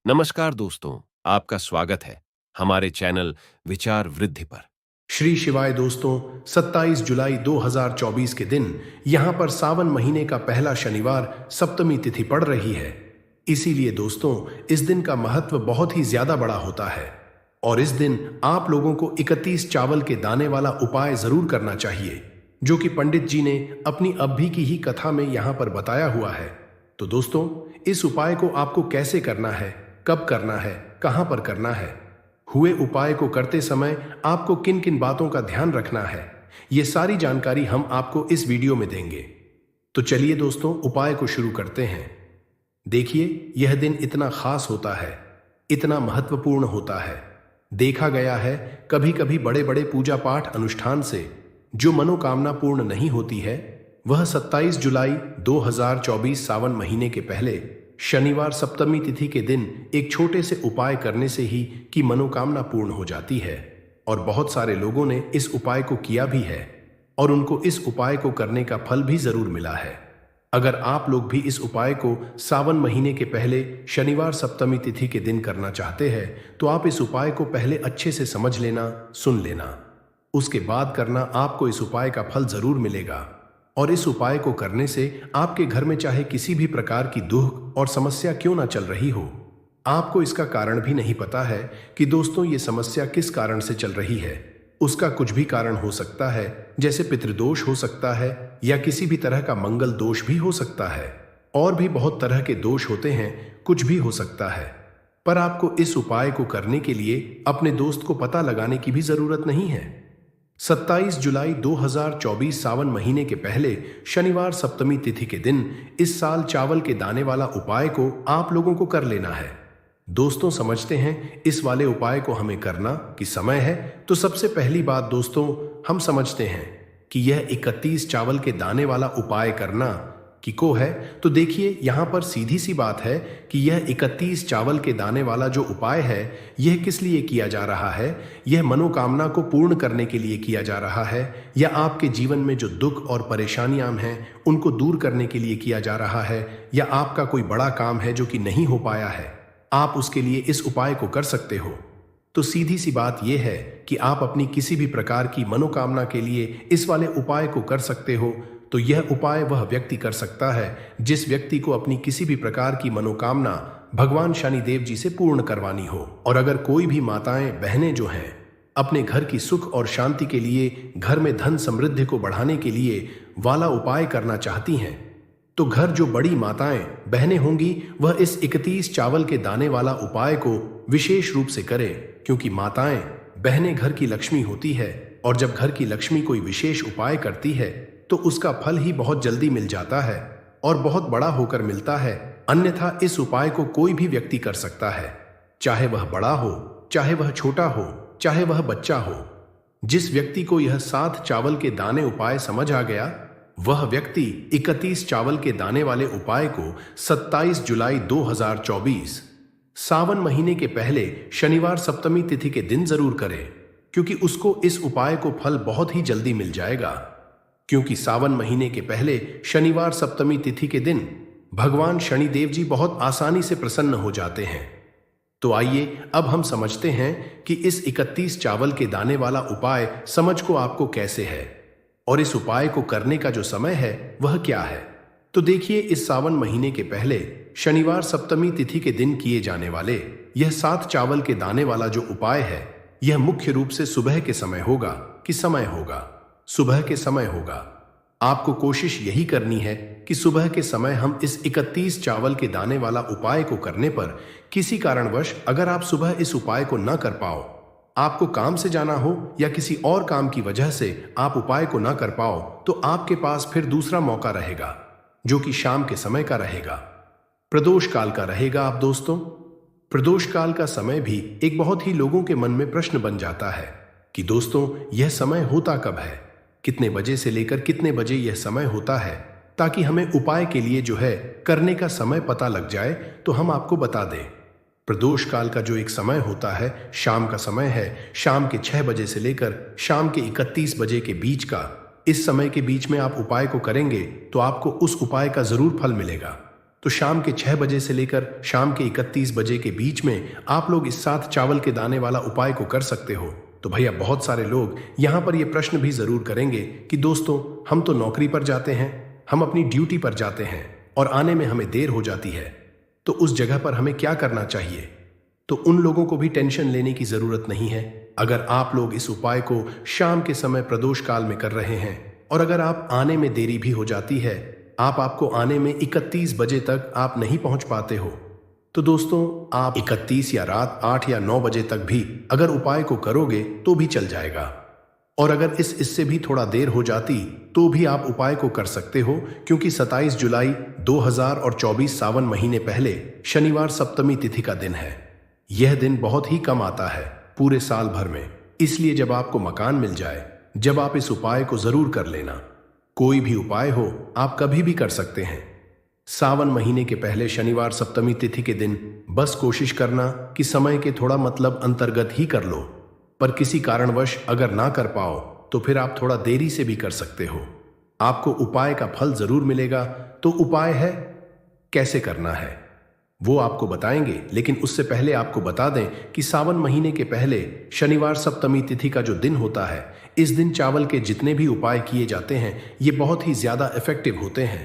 नमस्कार दोस्तों, आपका स्वागत है हमारे चैनल विचार वृद्धि पर। श्री शिवाय दोस्तों, 27 जुलाई 2024 के दिन यहाँ पर सावन महीने का पहला शनिवार सप्तमी तिथि पड़ रही है। इसीलिए दोस्तों, इस दिन का महत्व बहुत ही ज्यादा बड़ा होता है और इस दिन आप लोगों को 31 चावल के दाने वाला उपाय जरूर करना चाहिए, जो कि पंडित जी ने अपनी अभी की ही कथा में यहाँ पर बताया हुआ है। तो दोस्तों, इस उपाय को आपको कैसे करना है, कब करना है, कहाँ पर करना है, हुए उपाय को करते समय आपको किन किन बातों का ध्यान रखना है, ये सारी जानकारी हम आपको इस वीडियो में देंगे। तो चलिए दोस्तों, उपाय को शुरू करते हैं। देखिए, यह दिन इतना खास होता है, इतना महत्वपूर्ण होता है। देखा गया है कभी कभी बड़े बड़े पूजा पाठ अनुष्ठान से जो मनोकामना पूर्ण नहीं होती है, वह 27 जुलाई 2024 सावन महीने के पहले शनिवार सप्तमी तिथि के दिन एक छोटे से उपाय करने से ही की मनोकामना पूर्ण हो जाती है। और बहुत सारे लोगों ने इस उपाय को किया भी है और उनको इस उपाय को करने का फल भी जरूर मिला है। अगर आप लोग भी इस उपाय को सावन महीने के पहले शनिवार सप्तमी तिथि के दिन करना चाहते हैं, तो आप इस उपाय को पहले अच्छे से समझ लेना, सुन लेना, उसके बाद करना। आपको इस उपाय का फल जरूर मिलेगा और इस उपाय को करने से आपके घर में चाहे किसी भी प्रकार की दुख और समस्या क्यों ना चल रही हो, आपको इसका कारण भी नहीं पता है कि दोस्तों ये समस्या किस कारण से चल रही है। उसका कुछ भी कारण हो सकता है, जैसे पितृदोष हो सकता है या किसी भी तरह का मंगल दोष भी हो सकता है, और भी बहुत तरह के दोष होते हैं, कुछ भी हो सकता है। पर आपको इस उपाय को करने के लिए अपने दोस्त को पता लगाने की भी जरूरत नहीं है। 27 जुलाई 2024 सावन महीने के पहले शनिवार सप्तमी तिथि के दिन इस साल चावल के दाने वाला उपाय को आप लोगों को कर लेना है। दोस्तों, समझते हैं इस वाले उपाय को हमें करना कि समय है। तो सबसे पहली बात दोस्तों, हम समझते हैं कि यह 31 चावल के दाने वाला उपाय करना कि को है। तो देखिए, यहाँ पर सीधी सी बात है कि यह 31 चावल के दाने वाला जो उपाय है, यह किस लिए किया जा रहा है। यह मनोकामना को पूर्ण करने के लिए किया जा रहा है, या आपके जीवन में जो दुख और परेशानियां हैं उनको दूर करने के लिए किया जा रहा है, या आपका कोई बड़ा काम है जो कि नहीं हो पाया है, आप उसके लिए इस उपाय को कर सकते हो। तो सीधी सी बात यह है कि आप अपनी किसी भी प्रकार की मनोकामना के लिए इस वाले उपाय को कर सकते हो। तो यह उपाय वह व्यक्ति कर सकता है जिस व्यक्ति को अपनी किसी भी प्रकार की मनोकामना भगवान शनिदेव जी से पूर्ण करवानी हो। और अगर कोई भी माताएं बहनें जो हैं अपने घर की सुख और शांति के लिए, घर में धन समृद्धि को बढ़ाने के लिए वाला उपाय करना चाहती हैं, तो घर जो बड़ी माताएं बहनें होंगी वह इस 31 चावल के दाने वाला उपाय को विशेष रूप से करें, क्योंकि माताएं बहनें घर की लक्ष्मी होती है और जब घर की लक्ष्मी कोई विशेष उपाय करती है तो उसका फल ही बहुत जल्दी मिल जाता है और बहुत बड़ा होकर मिलता है। अन्यथा इस उपाय को कोई भी व्यक्ति कर सकता है, चाहे वह बड़ा हो, चाहे वह छोटा हो, चाहे वह बच्चा हो। जिस व्यक्ति को यह 7 चावल के दाने उपाय समझ आ गया, वह व्यक्ति 31 चावल के दाने वाले उपाय को 27 जुलाई 2024 सावन महीने के पहले शनिवार सप्तमी तिथि के दिन जरूर करे, क्योंकि उसको इस उपाय को फल बहुत ही जल्दी मिल जाएगा। क्योंकि सावन महीने के पहले शनिवार सप्तमी तिथि के दिन भगवान शनिदेव जी बहुत आसानी से प्रसन्न हो जाते हैं। तो आइए अब हम समझते हैं कि इस 31 चावल के दाने वाला उपाय समझ को आपको कैसे है और इस उपाय को करने का जो समय है वह क्या है। तो देखिए, इस सावन महीने के पहले शनिवार सप्तमी तिथि के दिन किए जाने वाले यह 7 चावल के दाने वाला जो उपाय है, यह मुख्य रूप से सुबह के समय होगा। कि समय होगा, सुबह के समय होगा। आपको कोशिश यही करनी है कि सुबह के समय हम इस 31 चावल के दाने वाला उपाय को करने पर किसी कारणवश अगर आप सुबह इस उपाय को न कर पाओ, आपको काम से जाना हो या किसी और काम की वजह से आप उपाय को ना कर पाओ, तो आपके पास फिर दूसरा मौका रहेगा, जो कि शाम के समय का रहेगा, प्रदोष काल का रहेगा। आप दोस्तों, प्रदोष काल का समय भी एक बहुत ही लोगों के मन में प्रश्न बन जाता है कि दोस्तों यह समय होता कब है, कितने बजे से लेकर कितने बजे यह समय होता है, ताकि हमें उपाय के लिए जो है करने का समय पता लग जाए। तो हम आपको बता दें, प्रदोष काल का जो एक समय होता है, शाम का समय है। शाम के 6 बजे से लेकर शाम के 31 बजे के बीच का, इस समय के बीच में आप उपाय को करेंगे तो आपको उस उपाय का जरूर फल मिलेगा। तो शाम के 6 बजे से लेकर शाम के 31 बजे के बीच में आप लोग इस 7 चावल के दाने वाला उपाय को कर सकते हो। तो भैया बहुत सारे लोग यहाँ पर ये प्रश्न भी जरूर करेंगे कि दोस्तों हम तो नौकरी पर जाते हैं, हम अपनी ड्यूटी पर जाते हैं और आने में हमें देर हो जाती है, तो उस जगह पर हमें क्या करना चाहिए? तो उन लोगों को भी टेंशन लेने की जरूरत नहीं है। अगर आप लोग इस उपाय को शाम के समय प्रदोष काल में कर रहे हैं और अगर आप आने में देरी भी हो जाती है, आपको आने में 31 बजे तक आप नहीं पहुंच पाते हो, तो दोस्तों आप 31 या रात 8 या 9 बजे तक भी अगर उपाय को करोगे तो भी चल जाएगा। और अगर इससे भी थोड़ा देर हो जाती तो भी आप उपाय को कर सकते हो, क्योंकि 27 जुलाई 2024 सावन महीने पहले शनिवार सप्तमी तिथि का दिन है। यह दिन बहुत ही कम आता है पूरे साल भर में, इसलिए जब आपको मकान मिल जाए, जब आप इस उपाय को जरूर कर लेना। कोई भी उपाय हो आप कभी भी कर सकते हैं। सावन महीने के पहले शनिवार सप्तमी तिथि के दिन बस कोशिश करना कि समय के थोड़ा मतलब अंतर्गत ही कर लो, पर किसी कारणवश अगर ना कर पाओ तो फिर आप थोड़ा देरी से भी कर सकते हो। आपको उपाय का फल जरूर मिलेगा। तो उपाय है, कैसे करना है वो आपको बताएंगे, लेकिन उससे पहले आपको बता दें कि सावन महीने के पहले शनिवार सप्तमी तिथि का जो दिन होता है, इस दिन चावल के जितने भी उपाय किए जाते हैं ये बहुत ही ज्यादा इफेक्टिव होते हैं।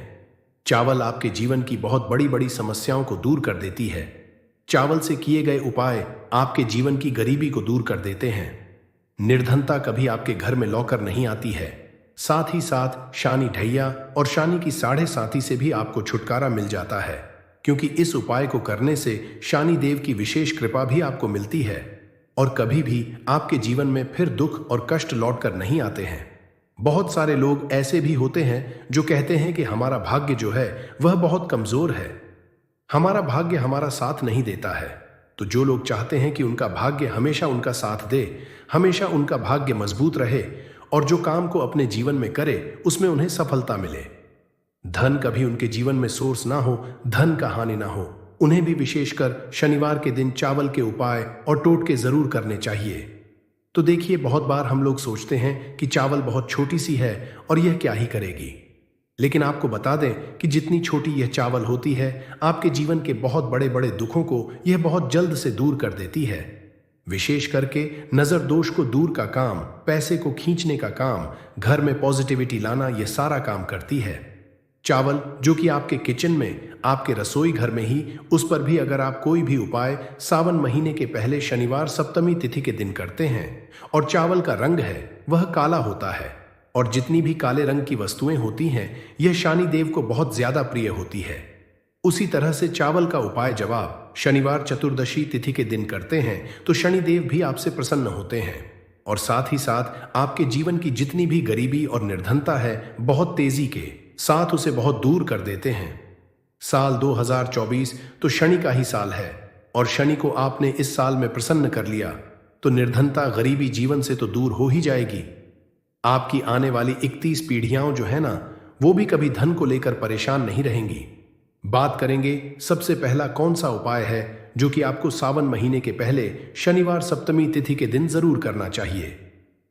चावल आपके जीवन की बहुत बड़ी बड़ी समस्याओं को दूर कर देती है। चावल से किए गए उपाय आपके जीवन की गरीबी को दूर कर देते हैं। निर्धनता कभी आपके घर में लौकर नहीं आती है। साथ ही साथ शानी ढैया और शानी की साढ़े साथी से भी आपको छुटकारा मिल जाता है, क्योंकि इस उपाय को करने से शानी देव की विशेष कृपा भी आपको मिलती है और कभी भी आपके जीवन में फिर दुख और कष्ट लौट कर नहीं आते हैं। बहुत सारे लोग ऐसे भी होते हैं जो कहते हैं कि हमारा भाग्य जो है वह बहुत कमजोर है, हमारा भाग्य हमारा साथ नहीं देता है। तो जो लोग चाहते हैं कि उनका भाग्य हमेशा उनका साथ दे, हमेशा उनका भाग्य मजबूत रहे और जो काम को अपने जीवन में करे उसमें उन्हें सफलता मिले, धन कभी उनके जीवन में सोर्स ना हो, धन का हानि ना हो, उन्हें भी विशेषकर शनिवार के दिन चावल के उपाय और टोटके जरूर करने चाहिए। तो देखिए बहुत बार हम लोग सोचते हैं कि चावल बहुत छोटी सी है और यह क्या ही करेगी, लेकिन आपको बता दें कि जितनी छोटी यह चावल होती है आपके जीवन के बहुत बड़े बड़े दुखों को यह बहुत जल्द से दूर कर देती है। विशेष करके नजर दोष को दूर का काम, पैसे को खींचने का काम, घर में पॉजिटिविटी लाना, यह सारा काम करती है। चावल जो कि आपके किचन में, आपके रसोई घर में ही, उस पर भी अगर आप कोई भी उपाय सावन महीने के पहले शनिवार सप्तमी तिथि के दिन करते हैं और चावल का रंग है वह काला होता है और जितनी भी काले रंग की वस्तुएं होती हैं यह शानी देव को बहुत ज्यादा प्रिय होती है। उसी तरह से चावल का उपाय जब आप शनिवार चतुर्दशी तिथि के दिन करते हैं तो शनिदेव भी आपसे प्रसन्न होते हैं और साथ ही साथ आपके जीवन की जितनी भी गरीबी और निर्धनता है बहुत तेजी के साथ उसे बहुत दूर कर देते हैं। साल 2024 तो शनि का ही साल है और शनि को आपने इस साल में प्रसन्न कर लिया तो निर्धनता, गरीबी जीवन से तो दूर हो ही जाएगी। आपकी आने वाली 31 पीढ़ियां जो है ना, वो भी कभी धन को लेकर परेशान नहीं रहेंगी। बात करेंगे सबसे पहला कौन सा उपाय है जो कि आपको सावन महीने के पहले शनिवार सप्तमी तिथि के दिन जरूर करना चाहिए।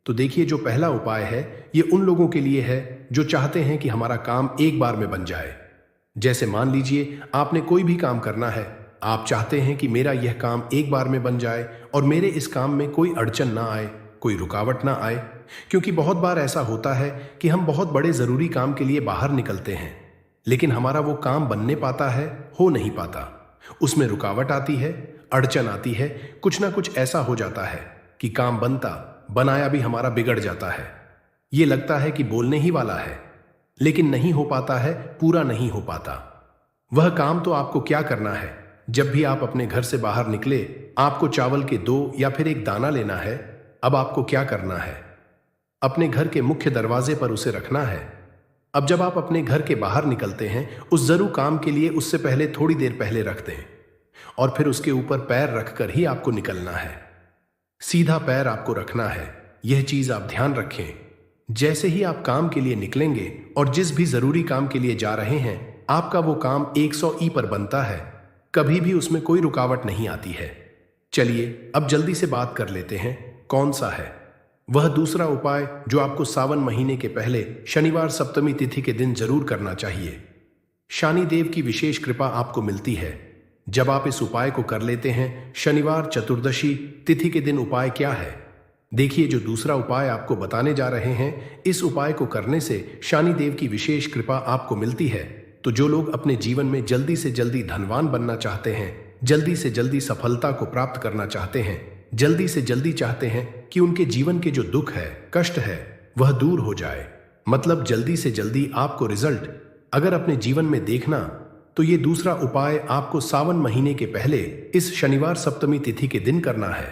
तो देखिए जो पहला उपाय है ये उन लोगों के लिए है जो चाहते हैं कि हमारा काम एक बार में बन जाए। जैसे मान लीजिए आपने कोई भी काम करना है, आप चाहते हैं कि मेरा यह काम एक बार में बन जाए और मेरे इस काम में कोई अड़चन ना आए, कोई रुकावट ना आए, क्योंकि बहुत बार ऐसा होता है कि हम बहुत बड़े जरूरी काम के लिए बाहर निकलते हैं लेकिन हमारा वो काम बनने पाता है, हो नहीं पाता, उसमें रुकावट आती है, अड़चन आती है, कुछ ना कुछ ऐसा हो जाता है कि काम बनाया भी हमारा बिगड़ जाता है। ये लगता है कि बोलने ही वाला है लेकिन नहीं हो पाता है, पूरा नहीं हो पाता। वह काम तो आपको क्या करना है, जब भी आप अपने घर से बाहर निकले आपको चावल के 2 या फिर 1 दाना लेना है। अब आपको क्या करना है, अपने घर के मुख्य दरवाजे पर उसे रखना है। अब जब आप अपने घर के बाहर निकलते हैं उस जरूर काम के लिए उससे पहले थोड़ी देर पहले रख दें और फिर उसके ऊपर पैर रखकर ही आपको निकलना है। सीधा पैर आपको रखना है, यह चीज आप ध्यान रखें। जैसे ही आप काम के लिए निकलेंगे और जिस भी जरूरी काम के लिए जा रहे हैं आपका वो काम 100 पर बनता है, कभी भी उसमें कोई रुकावट नहीं आती है। चलिए अब जल्दी से बात कर लेते हैं कौन सा है वह दूसरा उपाय जो आपको सावन महीने के पहले शनिवार सप्तमी तिथि के दिन जरूर करना चाहिए। शनिदेव की विशेष कृपा आपको मिलती है जब आप इस उपाय को कर लेते हैं। शनिवार चतुर्दशी तिथि के दिन उपाय क्या है? देखिए, जो दूसरा उपाय आपको बताने जा रहे हैं, इस उपाय को करने से शनिदेव की विशेष कृपा आपको मिलती है। तो जो लोग अपने जीवन में जल्दी से जल्दी धनवान बनना चाहते हैं, जल्दी से जल्दी सफलता को प्राप्त करना चाहते हैं, जल्दी से जल्दी चाहते हैं कि उनके जीवन के जो दुख है, कष्ट है, वह दूर हो जाए, मतलब जल्दी से जल्दी आपको रिजल्ट अगर अपने जीवन में देखना, तो ये दूसरा उपाय आपको सावन महीने के पहले इस शनिवार सप्तमी तिथि के दिन करना है।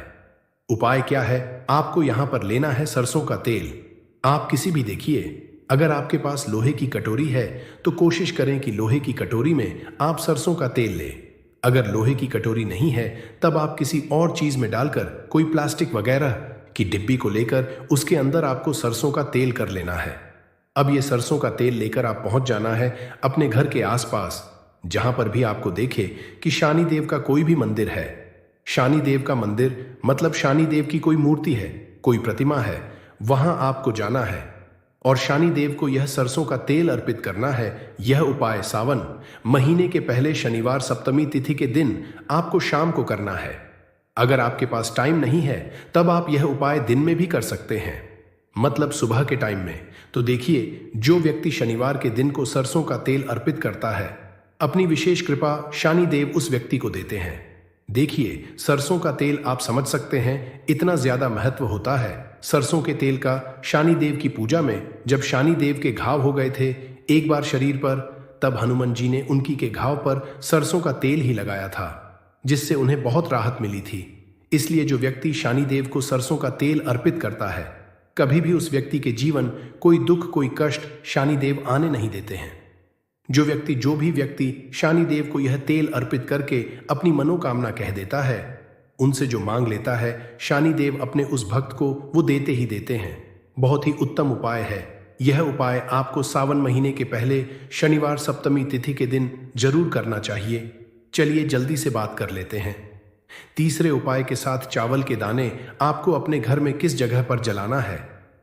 उपाय क्या है? आपको यहां पर लेना है सरसों का तेल। आप किसी भी देखिए, अगर आपके पास लोहे की कटोरी है तो कोशिश करें कि लोहे की कटोरी में आप सरसों का तेल लें। अगर लोहे की कटोरी नहीं है तब आप किसी और चीज में डालकर, कोई प्लास्टिक वगैरह की डिब्बी को लेकर उसके अंदर आपको सरसों का तेल कर लेना है। अब ये सरसों का तेल लेकर आप पहुंच जाना है अपने घर के आसपास, जहां पर भी आपको देखे कि शनिदेव का कोई भी मंदिर है। शनिदेव का मंदिर मतलब शनिदेव की कोई मूर्ति है, कोई प्रतिमा है, वहां आपको जाना है और शनिदेव को यह सरसों का तेल अर्पित करना है। यह उपाय सावन महीने के पहले शनिवार सप्तमी तिथि के दिन आपको शाम को करना है। अगर आपके पास टाइम नहीं है तब आप यह उपाय दिन में भी कर सकते हैं, मतलब सुबह के टाइम में। तो देखिए, जो व्यक्ति शनिवार के दिन को सरसों का तेल अर्पित करता है, अपनी विशेष कृपा शनिदेव उस व्यक्ति को देते हैं। देखिए, सरसों का तेल आप समझ सकते हैं इतना ज्यादा महत्व होता है सरसों के तेल का। शनिदेव की पूजा में जब शनिदेव के घाव हो गए थे एक बार शरीर पर, तब हनुमान जी ने उनकी के घाव पर सरसों का तेल ही लगाया था, जिससे उन्हें बहुत राहत मिली थी। इसलिए जो व्यक्ति शनिदेव को सरसों का तेल अर्पित करता है, कभी भी उस व्यक्ति के जीवन कोई दुख, कोई कष्ट शनिदेव आने नहीं देते हैं। जो भी व्यक्ति शनिदेव को यह तेल अर्पित करके अपनी मनोकामना कह देता है, उनसे जो मांग लेता है, शनिदेव अपने उस भक्त को वो देते ही देते हैं। बहुत ही उत्तम उपाय है। यह उपाय आपको सावन महीने के पहले शनिवार सप्तमी तिथि के दिन जरूर करना चाहिए। चलिए जल्दी से बात कर लेते हैं। तीसरे उपाय के साथ चावल के दाने आपको अपने घर में किस जगह पर जलाना है,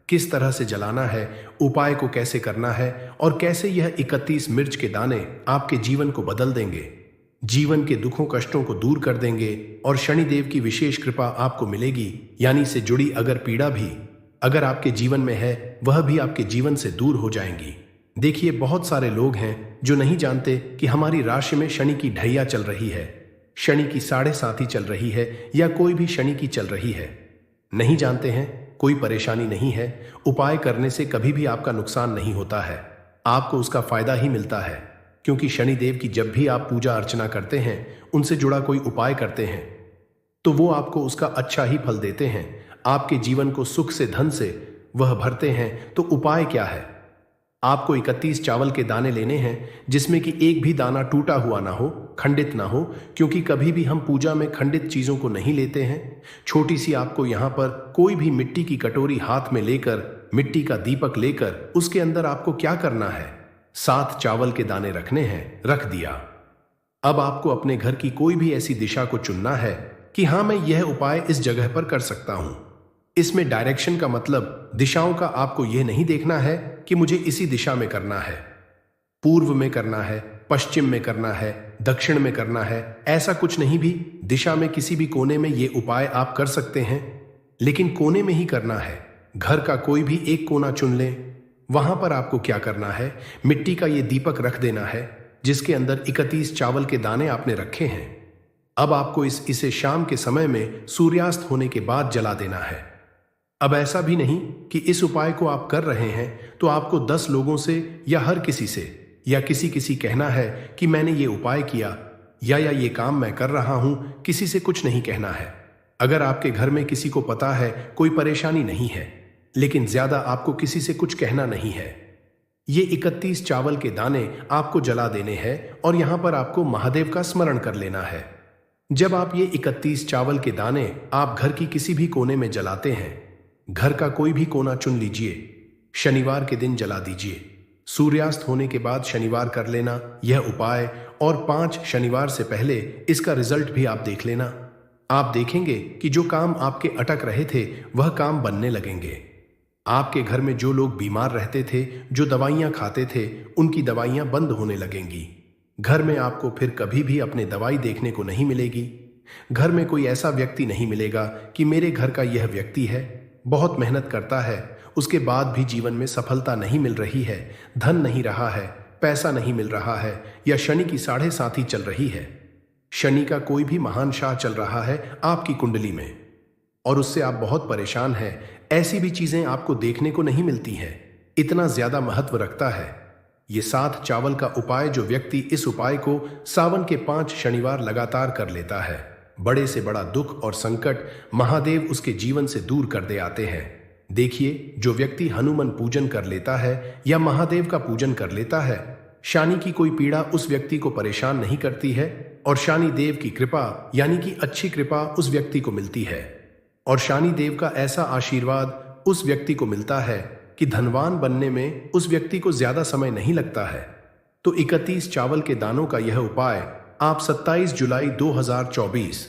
किस तरह से जलाना है, उपाय को कैसे करना है और कैसे यह 31 मिर्च के दाने आपके जीवन को बदल देंगे, जीवन के दुखों कष्टों को दूर कर देंगे और शनिदेव की विशेष कृपा आपको मिलेगी। यानी से जुड़ी अगर पीड़ा भी अगर आपके जीवन में है, वह भी आपके जीवन से दूर हो जाएंगी। देखिए, बहुत सारे लोग हैं जो नहीं जानते कि हमारी राशि में शनि की ढैया चल रही है, शनि की 7.5 चल रही है या कोई भी शनि की चल रही है। नहीं जानते हैं, कोई परेशानी नहीं है। उपाय करने से कभी भी आपका नुकसान नहीं होता है, आपको उसका फायदा ही मिलता है। क्योंकि शनिदेव की जब भी आप पूजा अर्चना करते हैं, उनसे जुड़ा कोई उपाय करते हैं, तो वो आपको उसका अच्छा ही फल देते हैं। आपके जीवन को सुख से, धन से वह भरते हैं। तो उपाय क्या है? आपको 31 चावल के दाने लेने हैं, जिसमें कि एक भी दाना टूटा हुआ ना हो, खंडित ना हो, क्योंकि कभी भी हम पूजा में खंडित चीजों को नहीं लेते हैं। छोटी सी आपको यहाँ पर कोई भी मिट्टी की कटोरी हाथ में लेकर, मिट्टी का दीपक लेकर, उसके अंदर आपको क्या करना है, 7 चावल के दाने रखने हैं। रख दिया। अब आपको अपने घर की कोई भी ऐसी दिशा को चुनना है कि हाँ, मैं यह उपाय इस जगह पर कर सकता हूं। इसमें डायरेक्शन का मतलब दिशाओं का आपको यह नहीं देखना है कि मुझे इसी दिशा में करना है, पूर्व में करना है, पश्चिम में करना है, दक्षिण में करना है, ऐसा कुछ नहीं भी। दिशा में किसी भी कोने में ये उपाय आप कर सकते हैं, लेकिन कोने में ही करना है। घर का कोई भी एक कोना चुन लें। वहां पर आपको क्या करना है, मिट्टी का ये दीपक रख देना है, जिसके अंदर 31 चावल के दाने आपने रखे हैं। अब आपको इसे शाम के समय में सूर्यास्त होने के बाद जला देना है। अब ऐसा भी नहीं कि इस उपाय को आप कर रहे हैं तो आपको 10 लोगों से या हर किसी से या किसी कहना है कि मैंने ये उपाय किया या ये काम मैं कर रहा हूं। किसी से कुछ नहीं कहना है। अगर आपके घर में किसी को पता है, कोई परेशानी नहीं है, लेकिन ज्यादा आपको किसी से कुछ कहना नहीं है। ये 31 चावल के दाने आपको जला देने हैं और यहां पर आपको महादेव का स्मरण कर लेना है। जब आप ये 31 चावल के दाने आप घर की किसी भी कोने में जलाते हैं, घर का कोई भी कोना चुन लीजिए, शनिवार के दिन जला दीजिए। सूर्यास्त होने के बाद शनिवार कर लेना यह उपाय, और 5 शनिवार से पहले इसका रिजल्ट भी आप देख लेना। आप देखेंगे कि जो काम आपके अटक रहे थे वह काम बनने लगेंगे। आपके घर में जो लोग बीमार रहते थे, जो दवाइयां खाते थे, उनकी दवाइयां बंद होने लगेंगी। घर में आपको फिर कभी भी अपने दवाई देखने को नहीं मिलेगी। घर में कोई ऐसा व्यक्ति नहीं मिलेगा कि मेरे घर का यह व्यक्ति है, बहुत मेहनत करता है, उसके बाद भी जीवन में सफलता नहीं मिल रही है, धन नहीं रहा है, पैसा नहीं मिल रहा है, या शनि की 7.5 चल रही है। शनि का कोई भी महान शाह चल रहा है आपकी कुंडली में और उससे आप बहुत परेशान हैं। ऐसी भी चीजें आपको देखने को नहीं मिलती हैं। इतना ज्यादा महत्व रखता है ये 7 चावल का उपाय। जो व्यक्ति इस उपाय को सावन के 5 शनिवार लगातार कर लेता है, बड़े से बड़ा दुख और संकट महादेव उसके जीवन से दूर कर दे आते हैं। देखिए, जो व्यक्ति हनुमान पूजन कर लेता है या महादेव का पूजन कर लेता है, शनि की कोई पीड़ा उस व्यक्ति को परेशान नहीं करती है और शनि देव की कृपा यानी कि अच्छी कृपा उस व्यक्ति को मिलती है और शनि देव का ऐसा आशीर्वाद उस व्यक्ति को मिलता है कि धनवान बनने में उस व्यक्ति को ज्यादा समय नहीं लगता है। तो 31 चावल के दानों का यह उपाय आप 27 जुलाई 2024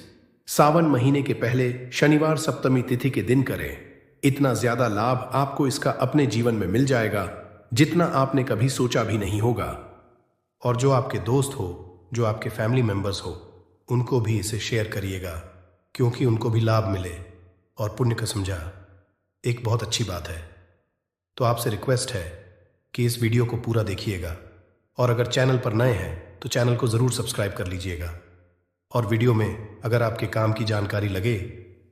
सावन महीने के पहले शनिवार सप्तमी तिथि के दिन करें। इतना ज्यादा लाभ आपको इसका अपने जीवन में मिल जाएगा जितना आपने कभी सोचा भी नहीं होगा। और जो आपके दोस्त हो, जो आपके फैमिली मेंबर्स हो, उनको भी इसे शेयर करिएगा क्योंकि उनको भी लाभ मिले और पुण्य का समझा एक बहुत अच्छी बात है। तो आपसे रिक्वेस्ट है कि इस वीडियो को पूरा देखिएगा और अगर चैनल पर नए हैं तो चैनल को ज़रूर सब्सक्राइब कर लीजिएगा। और वीडियो में अगर आपके काम की जानकारी लगे,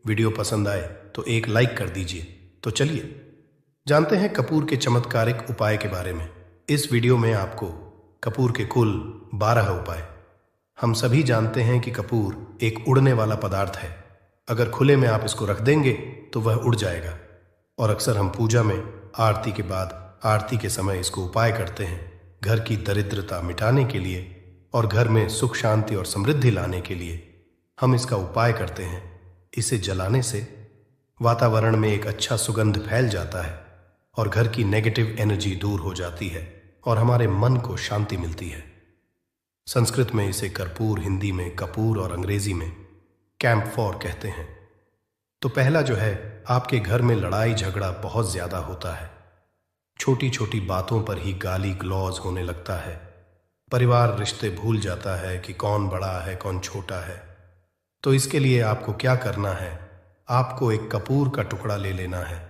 वीडियो पसंद आए तो एक लाइक कर दीजिए। तो चलिए जानते हैं कपूर के चमत्कारिक उपाय के बारे में। इस वीडियो में आपको कपूर के कुल 12 उपाय। हम सभी जानते हैं कि कपूर एक उड़ने वाला पदार्थ है। अगर खुले में आप इसको रख देंगे तो वह उड़ जाएगा और अक्सर हम पूजा में आरती के बाद, आरती के समय इसको उपाय करते हैं घर की दरिद्रता मिटाने के लिए और घर में सुख शांति और समृद्धि लाने के लिए हम इसका उपाय करते हैं। इसे जलाने से वातावरण में एक अच्छा सुगंध फैल जाता है और घर की नेगेटिव एनर्जी दूर हो जाती है और हमारे मन को शांति मिलती है। संस्कृत में इसे कर्पूर, हिंदी में कपूर और अंग्रेजी में कैम्फोर कहते हैं। तो पहला जो है, आपके घर में लड़ाई झगड़ा बहुत ज्यादा होता है। छोटी छोटी बातों पर ही गाली गलौज होने लगता है। परिवार रिश्ते भूल जाता है कि कौन बड़ा है कौन छोटा है। तो इसके लिए आपको क्या करना है, आपको एक कपूर का टुकड़ा ले लेना है।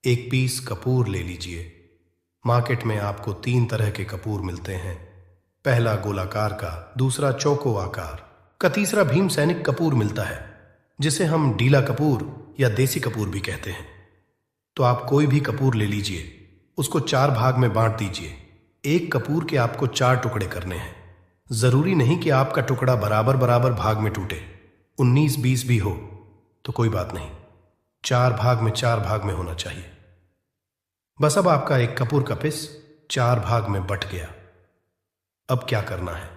एक पीस कपूर ले लीजिए। मार्केट में आपको 3 तरह के कपूर मिलते हैं। पहला गोलाकार का, दूसरा चौको आकार का, तीसरा भीम सैनिक कपूर मिलता है जिसे हम डीला कपूर या देसी कपूर भी कहते हैं। तो आप कोई भी कपूर ले लीजिए, उसको 4 भाग में बांट दीजिए। एक कपूर के आपको 4 टुकड़े करने हैं। जरूरी नहीं कि आपका टुकड़ा बराबर बराबर भाग में टूटे, 19-20 भी हो तो कोई बात नहीं, 4 भाग में होना चाहिए। बस अब आपका एक कपूर का पिस 4 भाग में बट गया। अब क्या करना है,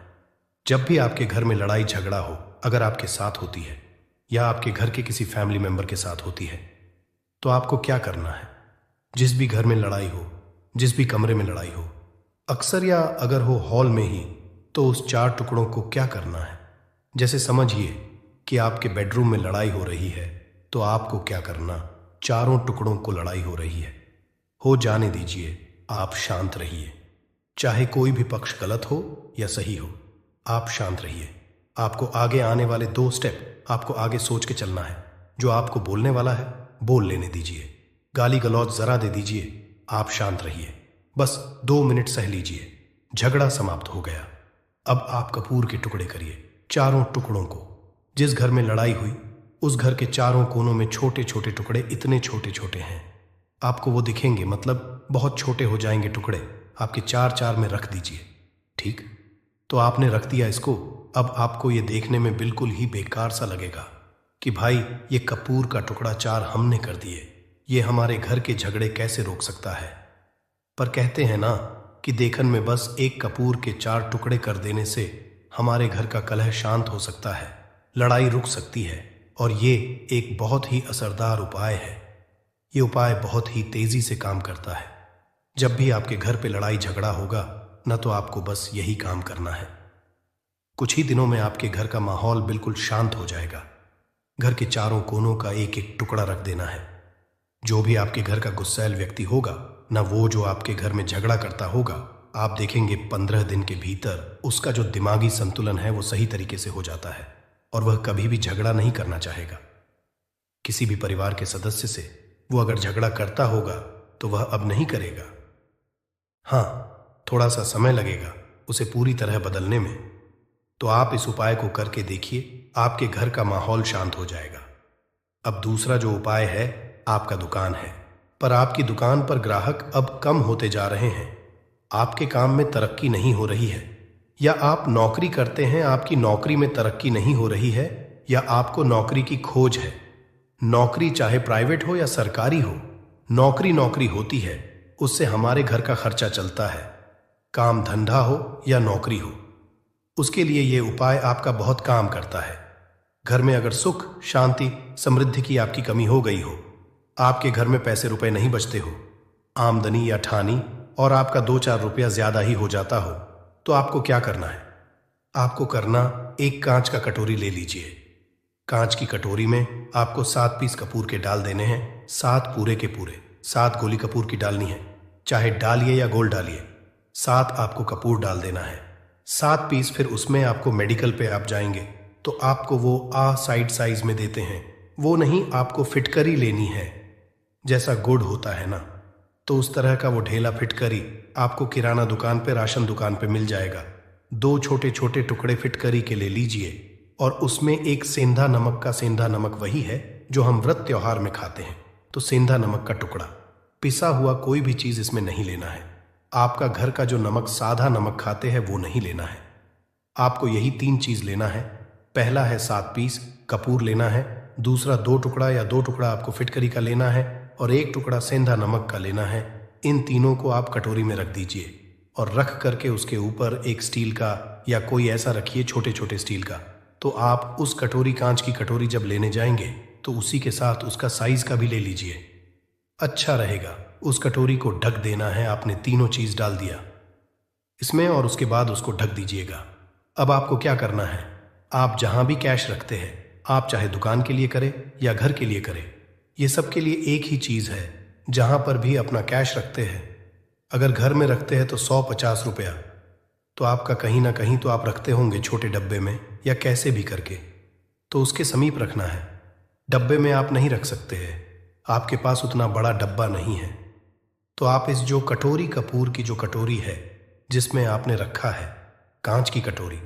जब भी आपके घर में लड़ाई झगड़ा हो, अगर आपके साथ होती है या आपके घर के किसी फैमिली मेंबर के साथ होती है, तो आपको क्या करना है। जिस भी घर में लड़ाई हो, जिस भी कमरे में लड़ाई हो, अक्सर या अगर हो हॉल में ही, तो उस 4 टुकड़ों को क्या करना है। जैसे समझिए कि आपके बेडरूम में लड़ाई हो रही है, तो आपको क्या करना, चारों टुकड़ों को लड़ाई हो रही है, हो जाने दीजिए, आप शांत रहिए। चाहे कोई भी पक्ष गलत हो या सही हो, आप शांत रहिए। आपको आगे आने वाले 2 स्टेप आपको आगे सोच के चलना है। जो आपको बोलने वाला है बोल लेने दीजिए, गाली गलौज जरा दे दीजिए, आप शांत रहिए। बस 2 मिनट सह लीजिए, झगड़ा समाप्त हो गया। अब आप कपूर के टुकड़े करिए, चारों टुकड़ों को। जिस घर में लड़ाई हुई उस घर के चारों कोनों में छोटे छोटे टुकड़े, इतने छोटे छोटे हैं आपको वो दिखेंगे, मतलब बहुत छोटे हो जाएंगे टुकड़े। आपके 4-4 में रख दीजिए। ठीक, तो आपने रख दिया इसको। अब आपको ये देखने में बिल्कुल ही बेकार सा लगेगा कि भाई ये कपूर का टुकड़ा 4 हमने कर दिए, ये हमारे घर के झगड़े कैसे रोक सकता है। पर कहते हैं ना कि देखन में बस एक कपूर के 4 टुकड़े कर देने से हमारे घर का कलह शांत हो सकता है, लड़ाई रुक सकती है। और ये एक बहुत ही असरदार उपाय है। ये उपाय बहुत ही तेजी से काम करता है। जब भी आपके घर पे लड़ाई झगड़ा होगा ना, तो आपको बस यही काम करना है। कुछ ही दिनों में आपके घर का माहौल बिल्कुल शांत हो जाएगा। घर के चारों कोनों का एक एक टुकड़ा रख देना है। जो भी आपके घर का गुस्सैल व्यक्ति होगा ना, वो जो आपके घर में झगड़ा करता होगा, आप देखेंगे 15 दिन के भीतर उसका जो दिमागी संतुलन है वो सही तरीके से हो जाता है और वह कभी भी झगड़ा नहीं करना चाहेगा। किसी भी परिवार के सदस्य से वो अगर झगड़ा करता होगा तो वह अब नहीं करेगा। हाँ, थोड़ा सा समय लगेगा उसे पूरी तरह बदलने में। तो आप इस उपाय को करके देखिए, आपके घर का माहौल शांत हो जाएगा। अब दूसरा जो उपाय है, आपका दुकान है, पर आपकी दुकान पर ग्राहक अब कम होते जा रहे हैं। आपके काम में तरक्की नहीं हो रही है, या आप नौकरी करते हैं, आपकी नौकरी में तरक्की नहीं हो रही है, या आपको नौकरी की खोज है। नौकरी चाहे प्राइवेट हो या सरकारी हो, नौकरी नौकरी होती है, उससे हमारे घर का खर्चा चलता है। काम धंधा हो या नौकरी हो, उसके लिए यह उपाय आपका बहुत काम करता है। घर में अगर सुख, शांति, समृद्धि की आपकी कमी हो गई हो, आपके घर में पैसे रुपए नहीं बचते हो, आमदनी या ठानी और आपका 2-4 रुपया ज्यादा ही हो जाता हो, तो आपको क्या करना है? आपको करना, एक कांच का कटोरी ले लीजिए। कांच की कटोरी में आपको 7 पीस कपूर के डाल देने हैं, 7 पूरे के पूरे। 7 गोली कपूर की डालनी है, चाहे डालिए या गोल डालिए। 7 आपको कपूर डाल देना है, 7 पीस। फिर उसमें आपको मेडिकल पे आप जाएंगे तो आपको वो साइड साइज में देते हैं, वो नहीं, आपको फिटकरी लेनी है। जैसा गुड़ होता है ना, तो उस तरह का वो ढेला फिटकरी आपको किराना दुकान पे, राशन दुकान पे मिल जाएगा। 2 छोटे छोटे टुकड़े फिटकरी के ले लीजिए और उसमें एक सेंधा नमक का, सेंधा नमक वही है जो हम व्रत त्योहार में खाते हैं, तो सेंधा नमक का टुकड़ा, पिसा हुआ कोई भी चीज इसमें नहीं लेना है। आपका घर का जो नमक, साधा नमक खाते हैं, वो नहीं लेना है। आपको यही 3 चीज लेना है। पहला है 7 पीस कपूर लेना है, दूसरा 2 टुकड़ा या 2 टुकड़ा आपको फिटकरी का लेना है और 1 टुकड़ा सेंधा नमक का लेना है। इन तीनों को आप कटोरी में रख दीजिए और रख करके उसके ऊपर एक स्टील का या कोई ऐसा रखिए, छोटे छोटे स्टील का। तो आप उस कटोरी, कांच की कटोरी जब लेने जाएंगे तो उसी के साथ उसका साइज का भी ले लीजिए, अच्छा रहेगा। उस कटोरी को ढक देना है, आपने तीनों चीज डाल दिया इसमें और उसके बाद उसको ढक दीजिएगा। अब आपको क्या करना है, आप जहां भी कैश रखते हैं, आप चाहे दुकान के लिए करें या घर के लिए करें, ये सब के लिए एक ही चीज है। जहां पर भी अपना कैश रखते हैं, अगर घर में रखते हैं तो 150 रुपया, तो आपका कहीं ना कहीं तो आप रखते होंगे छोटे डब्बे में या कैसे भी करके, तो उसके समीप रखना है। डब्बे में आप नहीं रख सकते हैं, आपके पास उतना बड़ा डब्बा नहीं है। तो आप इस जो कटोरी, कपूर की जो कटोरी है जिसमें आपने रखा है, कांच की कटोरी,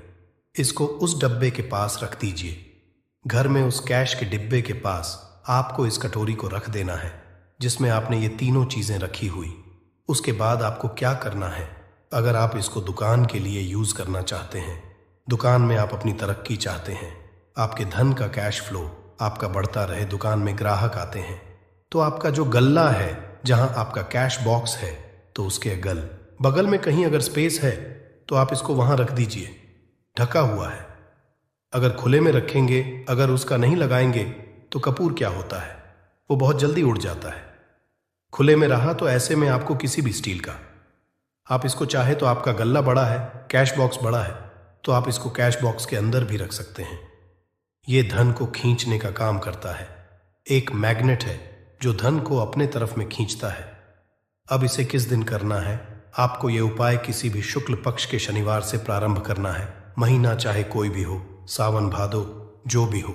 इसको उस डब्बे के पास रख दीजिए। घर में उस कैश के डिब्बे के पास आपको इस कटोरी को रख देना है जिसमें आपने ये तीनों चीजें रखी हुई। उसके बाद आपको क्या करना है, अगर आप इसको दुकान के लिए यूज करना चाहते हैं, दुकान में आप अपनी तरक्की चाहते हैं, आपके धन का कैश फ्लो आपका बढ़ता रहे, दुकान में ग्राहक आते हैं, तो आपका जो गल्ला है, जहां आपका कैश बॉक्स है, तो उसके बगल में कहीं अगर स्पेस है तो आप इसको वहां रख दीजिए, ढका हुआ है। अगर खुले में रखेंगे, अगर उसका नहीं लगाएंगे, तो कपूर क्या होता है, वो बहुत जल्दी उड़ जाता है। खुले में रहा तो ऐसे में आपको किसी भी स्टील का, आप इसको चाहे तो, आपका गल्ला बड़ा है, कैश बॉक्स बड़ा है, तो आप इसको कैश बॉक्स के अंदर भी रख सकते हैं। ये धन को खींचने का काम करता है, एक मैग्नेट है जो धन को अपने तरफ में खींचता है। अब इसे किस दिन करना है, आपको यह उपाय किसी भी शुक्ल पक्ष के शनिवार से प्रारंभ करना है। महीना चाहे कोई भी हो, सावन भादो जो भी हो,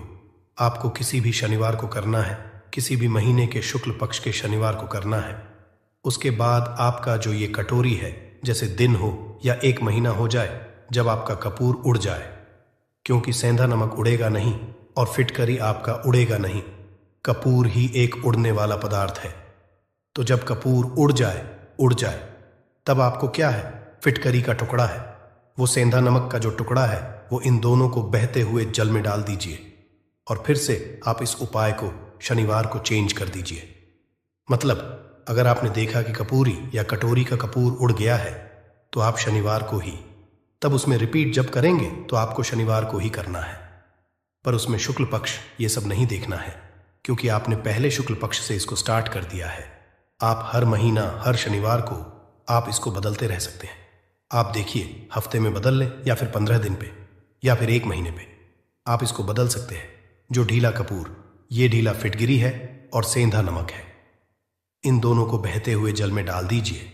आपको किसी भी शनिवार को करना है, किसी भी महीने के शुक्ल पक्ष के शनिवार को करना है। उसके बाद आपका जो ये कटोरी है, जैसे दिन हो या 1 महीना हो जाए जब आपका कपूर उड़ जाए, क्योंकि सेंधा नमक उड़ेगा नहीं और फिटकरी आपका उड़ेगा नहीं, कपूर ही एक उड़ने वाला पदार्थ है। तो जब कपूर उड़ जाए तब आपको क्या है, फिटकरी का टुकड़ा है, वो सेंधा नमक का जो टुकड़ा है, वो इन दोनों को बहते हुए जल में डाल दीजिए और फिर से आप इस उपाय को शनिवार को चेंज कर दीजिए। मतलब अगर आपने देखा कि कपूरी या कटोरी का कपूर उड़ गया है, तो आप शनिवार को ही, तब उसमें रिपीट जब करेंगे तो आपको शनिवार को ही करना है। पर उसमें शुक्ल पक्ष ये सब नहीं देखना है, क्योंकि आपने पहले शुक्ल पक्ष से इसको स्टार्ट कर दिया है। आप हर महीना, हर शनिवार को आप इसको बदलते रह सकते हैं। आप देखिए, हफ्ते में बदल लें या फिर 15 दिन पे या फिर 1 महीने पे, आप इसको बदल सकते हैं। जो ढीला कपूर, ये ढीला फिटगिरी है और सेंधा नमक है, इन दोनों को बहते हुए जल में डाल दीजिए।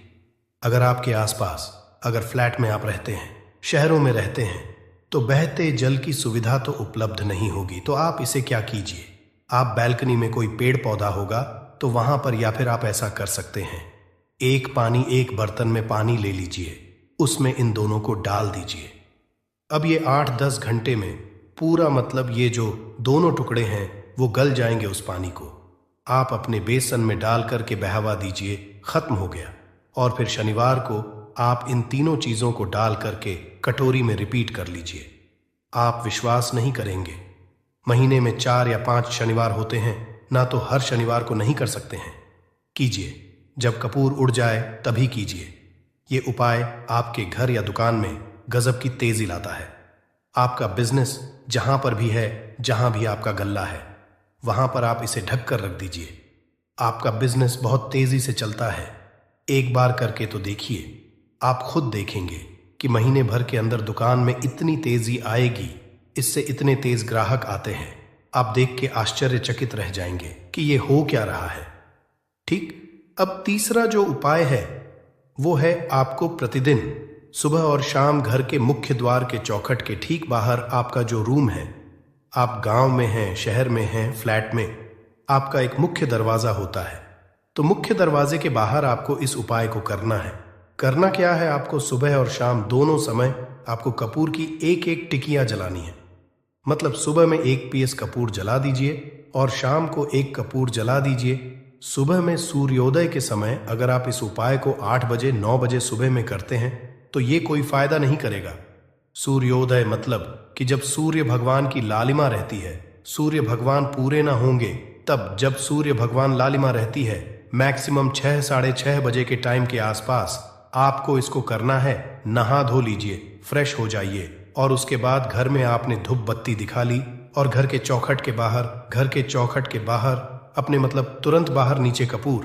अगर आपके आसपास अगर फ्लैट में आप रहते हैं, शहरों में रहते हैं, तो बहते जल की सुविधा तो उपलब्ध नहीं होगी। तो आप इसे क्या कीजिए, आप बैल्कनी में कोई पेड़ पौधा होगा तो वहां पर, या फिर आप ऐसा कर सकते हैं, एक बर्तन में पानी ले लीजिए, उसमें इन दोनों को डाल दीजिए। अब ये 8-10 घंटे में पूरा, मतलब ये जो दोनों टुकड़े हैं वो गल जाएंगे उस पानी को। आप अपने बेसन में डाल करके बहावा दीजिए, खत्म हो गया। और फिर शनिवार को आप इन तीनों चीजों को डाल करके कटोरी में रिपीट कर लीजिए। आप विश्वास नहीं करेंगे, महीने में 4 या 5 शनिवार होते हैं ना, तो हर शनिवार को नहीं कर सकते हैं। कीजिए, जब कपूर उड़ जाए तभी कीजिए। ये उपाय आपके घर या दुकान में गजब की तेजी लाता है। आपका बिजनेस जहां पर भी है, जहां भी आपका गल्ला है, वहां पर आप इसे ढक कर रख दीजिए। आपका बिजनेस बहुत तेजी से चलता है। एक बार करके तो देखिए, आप खुद देखेंगे कि महीने भर के अंदर दुकान में इतनी तेजी आएगी, इससे इतने तेज ग्राहक आते हैं, आप देख के आश्चर्यचकित रह जाएंगे कि ये हो क्या रहा है। ठीक। अब तीसरा जो उपाय है वो है, आपको प्रतिदिन सुबह और शाम घर के मुख्य द्वार के चौखट के ठीक बाहर आपका जो रूम है, आप गांव में हैं, शहर में हैं, फ्लैट में, आपका एक मुख्य दरवाजा होता है। तो मुख्य दरवाजे के बाहर आपको इस उपाय को करना है। करना क्या है, आपको सुबह और शाम दोनों समय आपको कपूर की एक टिकियां जलानी है। मतलब सुबह में 1 पीस कपूर जला दीजिए और शाम को 1 कपूर जला दीजिए। सुबह में सूर्योदय के समय अगर आप इस उपाय को 8 बजे 9 बजे सुबह में करते हैं तो ये कोई फायदा नहीं करेगा। सूर्योदय मतलब कि जब सूर्य भगवान की लालिमा रहती है, सूर्य भगवान पूरे ना होंगे तब, जब सूर्य भगवान लालिमा रहती है, मैक्सिमम 6 साढ़े 6 बजे के टाइम के आसपास आपको इसको करना है। नहा धो लीजिए, फ्रेश हो जाइए, और उसके बाद घर में आपने धूप बत्ती दिखा ली और घर के चौखट के बाहर अपने, मतलब तुरंत बाहर नीचे कपूर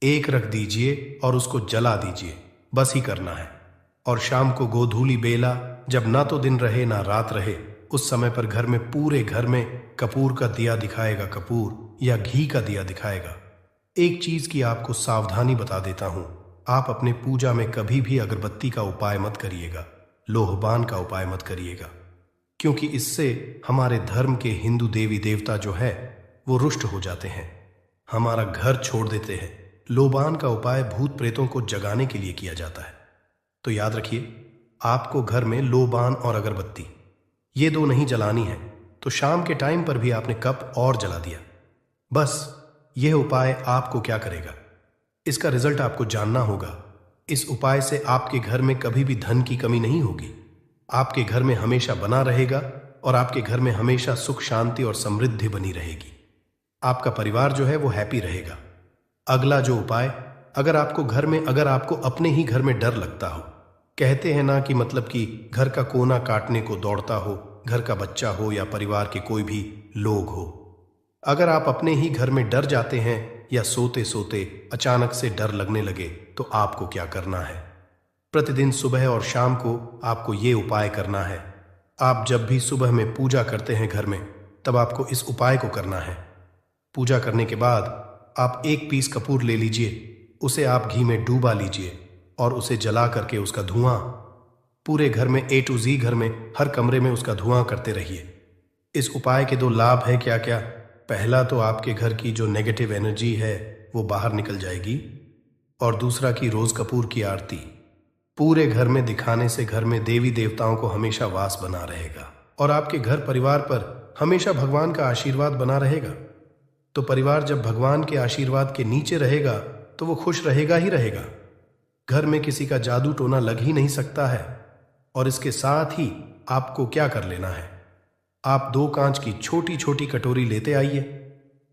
1 रख दीजिए और उसको जला दीजिए। बस ही करना है। और शाम को गोधूली बेला, जब ना तो दिन रहे ना रात रहे, उस समय पर घर में, पूरे घर में कपूर का दिया दिखाएगा, कपूर या घी का दिया दिखाएगा। एक चीज की आपको सावधानी बता देता हूं, आप अपने पूजा में कभी भी अगरबत्ती का उपाय मत करिएगा, लोहबान का उपाय मत करिएगा, क्योंकि इससे हमारे धर्म के हिंदू देवी देवता जो है वो रुष्ट हो जाते हैं, हमारा घर छोड़ देते हैं। लोबान का उपाय भूत प्रेतों को जगाने के लिए किया जाता है। तो याद रखिए, आपको घर में लोबान और अगरबत्ती ये 2 नहीं जलानी है। तो शाम के टाइम पर भी आपने कप और जला दिया। बस यह उपाय आपको क्या करेगा, इसका रिजल्ट आपको जानना होगा। इस उपाय से आपके घर में कभी भी धन की कमी नहीं होगी, आपके घर में हमेशा बना रहेगा और आपके घर में हमेशा सुख शांति और समृद्धि बनी रहेगी। आपका परिवार जो है वो हैप्पी रहेगा। अगला जो उपाय, अगर आपको अपने ही घर में डर लगता हो, कहते हैं ना कि मतलब कि घर का कोना काटने को दौड़ता हो, घर का बच्चा हो या परिवार के कोई भी लोग हो, अगर आप अपने ही घर में डर जाते हैं या सोते सोते अचानक से डर लगने लगे, तो आपको क्या करना है, प्रतिदिन सुबह और शाम को आपको ये उपाय करना है। आप जब भी सुबह में पूजा करते हैं घर में, तब आपको इस उपाय को करना है। पूजा करने के बाद आप 1 पीस कपूर ले लीजिए, उसे आप घी में डूबा लीजिए और उसे जला करके उसका धुआं पूरे घर में, A to Z घर में, हर कमरे में उसका धुआं करते रहिए। इस उपाय के 2 लाभ है क्या क्या। पहला तो आपके घर की जो नेगेटिव एनर्जी है वो बाहर निकल जाएगी, और दूसरा कि रोज कपूर की आरती पूरे घर में दिखाने से घर में देवी देवताओं को हमेशा वास बना रहेगा और आपके घर परिवार पर हमेशा भगवान का आशीर्वाद बना रहेगा। तो परिवार जब भगवान के आशीर्वाद के नीचे रहेगा तो वो खुश रहेगा ही रहेगा। घर में किसी का जादू टोना लग ही नहीं सकता है। और इसके साथ ही आपको क्या कर लेना है, आप 2 कांच की छोटी छोटी कटोरी लेते आइए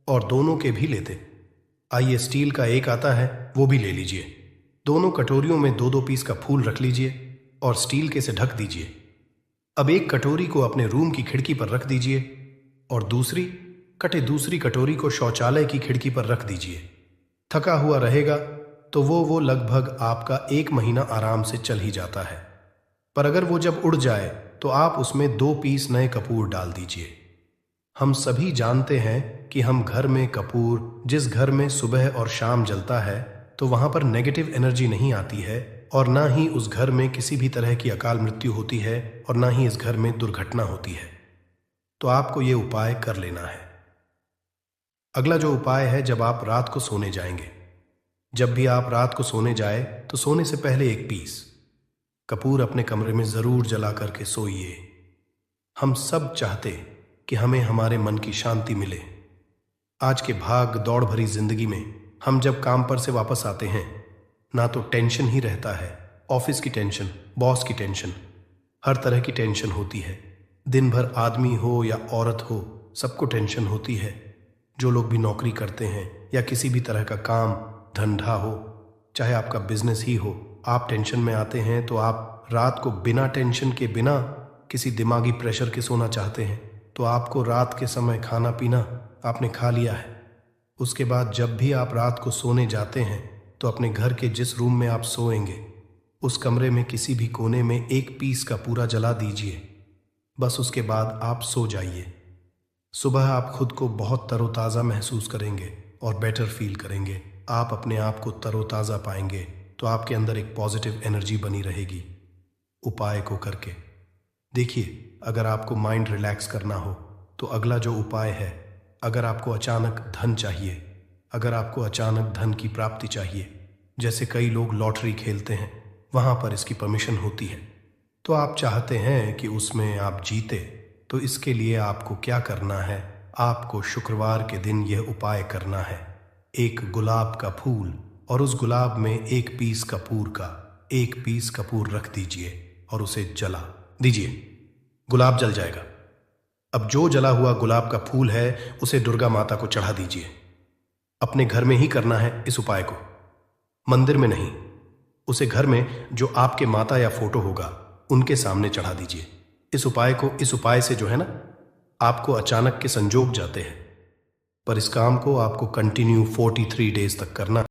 और दोनों के भी लेते आइए। स्टील का एक आता है वो भी ले लीजिए। दोनों कटोरियों में 2-2 पीस का फूल रख लीजिए और स्टील के से ढक दीजिए। अब एक कटोरी को अपने रूम की खिड़की पर रख दीजिए और दूसरी कटोरी को शौचालय की खिड़की पर रख दीजिए। थका हुआ रहेगा तो वो लगभग आपका 1 महीना आराम से चल ही जाता है। पर अगर वो जब उड़ जाए तो आप उसमें 2 पीस नए कपूर डाल दीजिए। हम सभी जानते हैं कि हम घर में कपूर, जिस घर में सुबह और शाम जलता है तो वहां पर नेगेटिव एनर्जी नहीं आती है, और ना ही उस घर में किसी भी तरह की अकाल मृत्यु होती है और ना ही इस घर में दुर्घटना होती है। तो आपको ये उपाय कर लेना है। अगला जो उपाय है, जब आप रात को सोने जाएंगे, जब भी आप रात को सोने जाए तो सोने से पहले एक पीस कपूर अपने कमरे में जरूर जला करके सोइए। हम सब चाहते कि हमें हमारे मन की शांति मिले। आज के भाग दौड़ भरी जिंदगी में हम जब काम पर से वापस आते हैं, ना तो टेंशन ही रहता है, ऑफिस की टेंशन, बॉस की टेंशन, हर तरह की टेंशन होती है। दिन भर आदमी हो या औरत हो, सबको टेंशन होती है। जो लोग भी नौकरी करते हैं या किसी भी तरह का काम धंधा हो, चाहे आपका बिजनेस ही हो, आप टेंशन में आते हैं तो आप रात को बिना टेंशन के, बिना किसी दिमागी प्रेशर के सोना चाहते हैं। तो आपको रात के समय खाना पीना आपने खा लिया है। उसके बाद जब भी आप रात को सोने जाते हैं तो अपने घर के जिस रूम में आप सोएंगे, उस कमरे में किसी भी कोने में एक पीस का पूरा जला दीजिए। बस उसके बाद आप सो जाइए। सुबह आप खुद को बहुत तरोताज़ा महसूस करेंगे और बेटर फील करेंगे। आप अपने आप को तरोताज़ा पाएंगे तो आपके अंदर एक पॉजिटिव एनर्जी बनी रहेगी। उपाय को करके देखिए, अगर आपको माइंड रिलैक्स करना हो तो अगला जो उपाय है, अगर आपको अचानक धन चाहिए, अगर आपको अचानक धन की प्राप्ति चाहिए, जैसे कई लोग लॉटरी खेलते हैं, वहाँ पर इसकी परमिशन होती है, तो आप चाहते हैं कि उसमें आप जीते, तो इसके लिए आपको क्या करना है, आपको शुक्रवार के दिन यह उपाय करना है। एक गुलाब का फूल और उस गुलाब में एक पीस कपूर का, एक पीस कपूर रख दीजिए और उसे जला दीजिए। गुलाब जल जाएगा। अब जो जला हुआ गुलाब का फूल है उसे दुर्गा माता को चढ़ा दीजिए। अपने घर में ही करना है इस उपाय को, मंदिर में नहीं। उसे घर में जो आपके माता या फोटो होगा उनके सामने चढ़ा दीजिए। इस उपाय से जो है ना, आपको अचानक के संजोग जाते हैं, पर इस काम को आपको कंटिन्यू 43 डेज तक करना।